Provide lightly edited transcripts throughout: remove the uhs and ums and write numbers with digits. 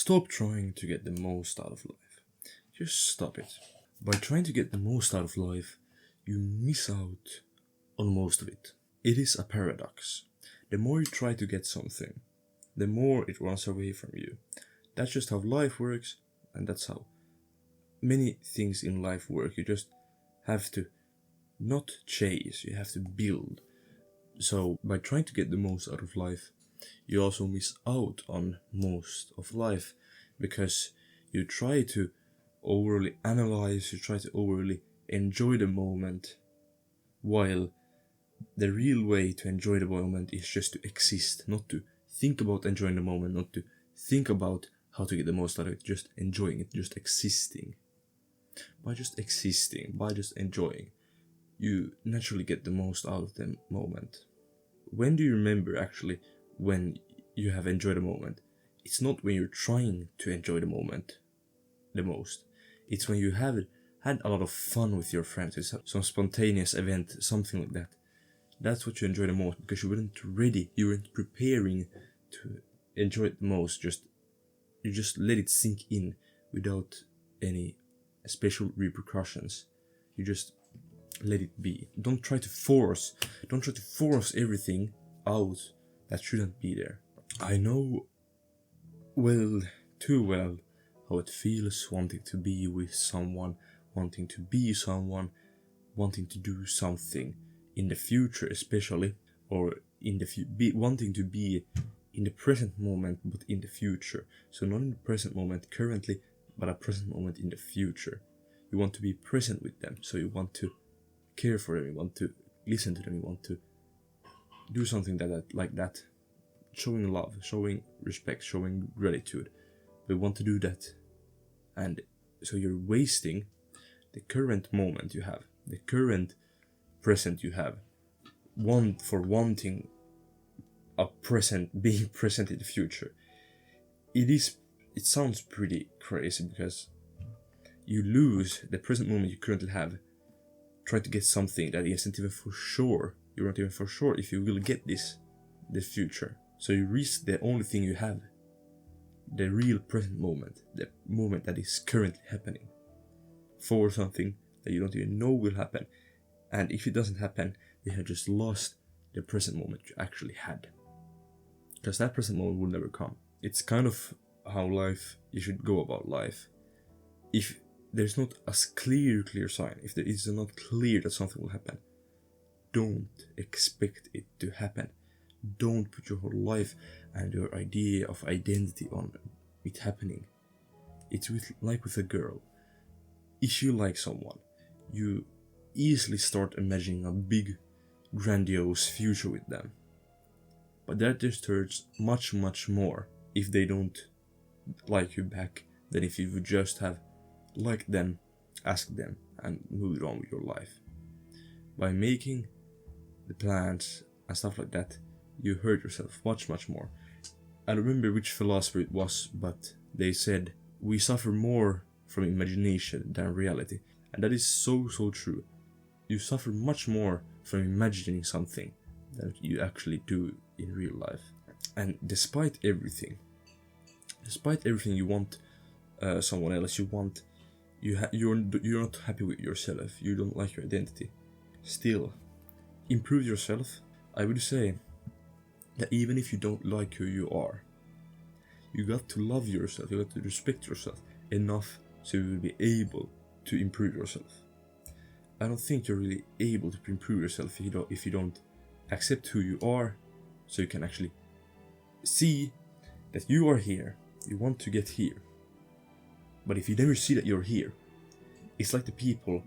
Stop trying to get the most out of life. Just stop it. By trying to get the most out of life, you miss out on most of it. It is a paradox. The more you try to get something, the more it runs away from you. That's just how life works, and that's how many things in life work. You just have to not chase, you have to build. So, by trying to get the most out of life, you also miss out on most of life because you try to overly analyze, you try to overly enjoy the moment, while the real way to enjoy the moment is just to exist, not to think about enjoying the moment, not to think about how to get the most out of it, just enjoying it, just existing. By just existing, by just enjoying, you naturally get the most out of the moment. When do you remember actually when you have enjoyed a moment? It's not when you're trying to enjoy the moment the most. It's when you have had a lot of fun with your friends, it's some spontaneous event, something like that. That's what you enjoy the most because you weren't ready, you weren't preparing to enjoy it the most. You just let it sink in without any special repercussions. You just let it be. Don't try to force everything out that shouldn't be there. I know too well how it feels wanting to be with someone, wanting to be someone, wanting to do something in the future especially, or wanting to be in the present moment but in the future. So not in the present moment currently, but a present moment in the future. You want to be present with them, so you want to care for them, you want to listen to them, you want to do something like that, showing love, showing respect, showing gratitude. We want to do that, and so you're wasting the current moment you have, the current present you have, wanting a present, being present in the future. It sounds pretty crazy because you lose the present moment you currently have, try to get something that isn't even for sure. You're not even for sure if you will get the future. So you risk the only thing you have, the real present moment, the moment that is currently happening, for something that you don't even know will happen. And if it doesn't happen, you have just lost the present moment you actually had. Because that present moment will never come. It's kind of how you should go about life. If there's not a clear sign, if it is not clear that something will happen, don't expect it to happen. Don't put your whole life and your idea of identity on it happening. It's like with a girl. If you like someone, you easily start imagining a big, grandiose future with them. But that just hurts much more if they don't like you back than if you would just have liked them, asked them, and moved on with your life. By making the plans and stuff like that, you hurt yourself much more. I don't remember which philosopher it was, but they said we suffer more from imagination than reality. And that is so true. You suffer much more from imagining something than you actually do in real life. And despite everything you want someone else, you're not happy with yourself, you don't like your identity, still improve yourself. I would say that even if you don't like who you are, you got to love yourself, you got to respect yourself enough so you will be able to improve yourself. I don't think you're really able to improve yourself if you don't accept who you are, so you can actually see that you are here, you want to get here. But if you never see that you're here, it's like the people,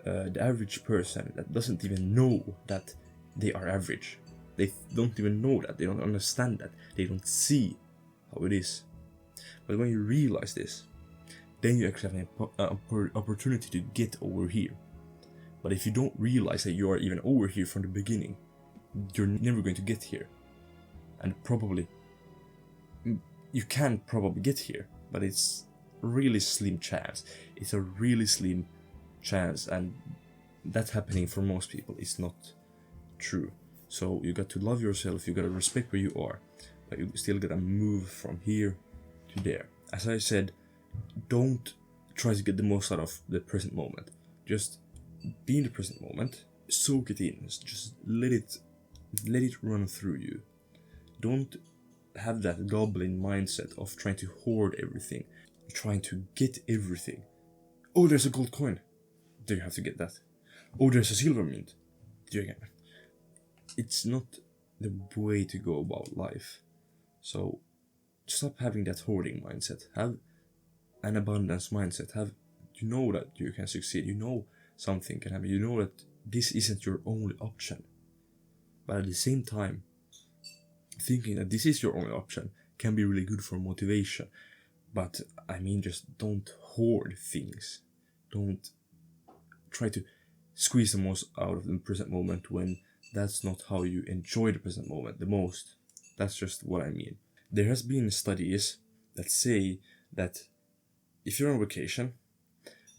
the average person that doesn't even know that they are average. They don't even know that, they don't understand that, they don't see how it is. But when you realize this, then you actually have an opportunity to get over here. But if you don't realize that you are even over here from the beginning, you're never going to get here. And you can probably get here, but it's really slim chance. It's a really slim chance, and that's happening for most people. It's not true. So you got to love yourself, you got to respect where you are, but you still got to move from here to there. As I said, don't try to get the most out of the present moment. Just be in the present moment, soak it in, just let it run through you. Don't have that goblin mindset of trying to hoard everything, trying to get everything. Oh, there's a gold coin. Do you have to get that? Oh, there's a silver mint. Do you get it? It's not the way to go about life. So stop having that hoarding mindset. Have an abundance mindset. You know that you can succeed. You know something can happen. You know that this isn't your only option. But at the same time, thinking that this is your only option can be really good for motivation. But I mean, just don't hoard things. Don't try to squeeze the most out of the present moment when that's not how you enjoy the present moment the most. That's just what I mean. There has been studies that say that if you're on vacation,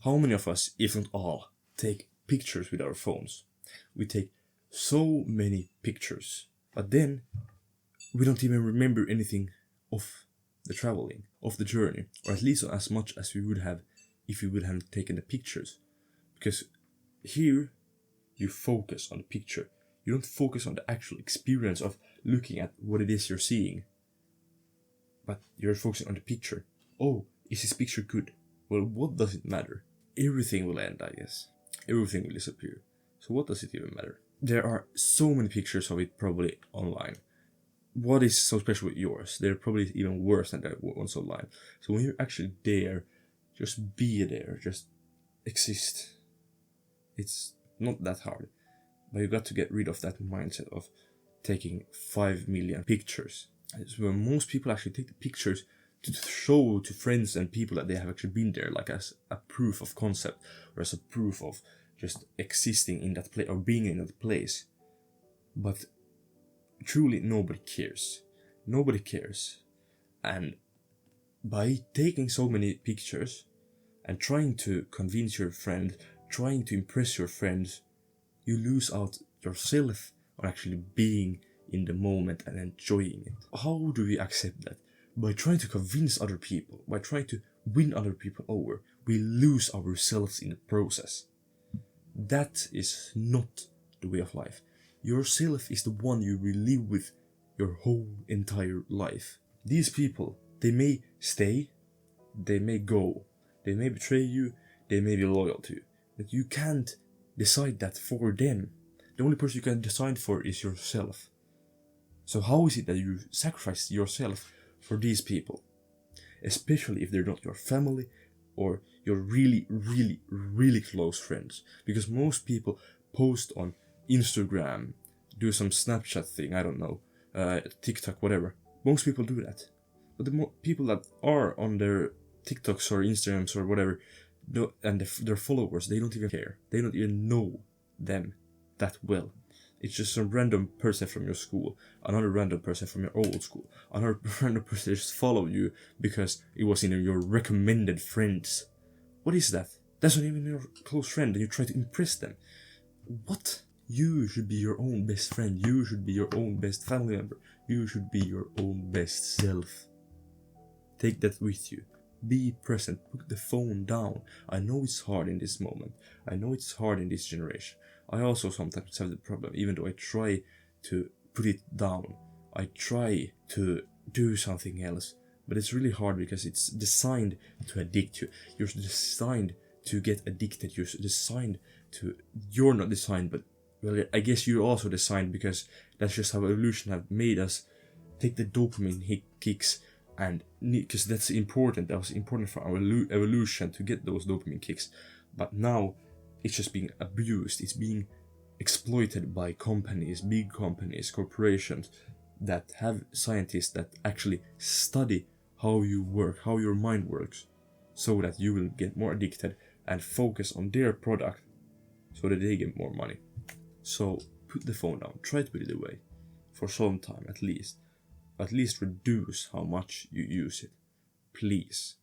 how many of us, if not all, take pictures with our phones? We take so many pictures, but then we don't even remember anything of the traveling, of the journey, or at least as much as we would have if we would have taken the pictures. Because here, you focus on the picture. You don't focus on the actual experience of looking at what it is you're seeing. But you're focusing on the picture. Oh, is this picture good? Well, what does it matter? Everything will end, I guess. Everything will disappear. So what does it even matter? There are so many pictures of it probably online. What is so special with yours? They're probably even worse than the ones online. So when you're actually there, just be there. Just exist. It's not that hard. But you got to get rid of that mindset of taking 5 million pictures. It's where most people actually take the pictures to show to friends and people that they have actually been there, like as a proof of concept or as a proof of just existing in that place or being in that place. But truly, nobody cares. Nobody cares. And by taking so many pictures and trying to convince your friend, trying to impress your friends, you lose out yourself on actually being in the moment and enjoying it. How do we accept that? By trying to convince other people, by trying to win other people over, we lose ourselves in the process. That is not the way of life. Yourself is the one you will live with your whole entire life. These people, they may stay, they may go, they may betray you, they may be loyal to you, but you can't decide that for them. The only person you can decide for is yourself. So how is it that you sacrifice yourself for these people? Especially if they're not your family or your really, really, really close friends. Because most people post on Instagram, do some Snapchat thing, I don't know, TikTok, whatever. Most people do that. But the more people that are on their TikToks or Instagrams or whatever, and their followers, they don't even care. They don't even know them that well. It's just some random person from your school, another random person from your old school, another random person just follow you because it was in your recommended friends. What is that? That's not even your close friend and you try to impress them. What? You should be your own best friend. You should be your own best family member. You should be your own best self. Take that with you. Be present. Put the phone down. I know it's hard in this moment. I know it's hard in this generation. I also sometimes have the problem, even though I try to put it down. I try to do something else. But it's really hard because it's designed to addict you. You're designed to get addicted. You're designed to... You're not designed, but... Well, I guess you're also designed because that's just how evolution have made us take the dopamine kicks, and because that's important. That was important for our evolution to get those dopamine kicks. But now it's just being abused. It's being exploited by companies, big companies, corporations that have scientists that actually study how you work, how your mind works, so that you will get more addicted and focus on their product so that they get more money. So put the phone down, try to put it away for some time at least reduce how much you use it, please.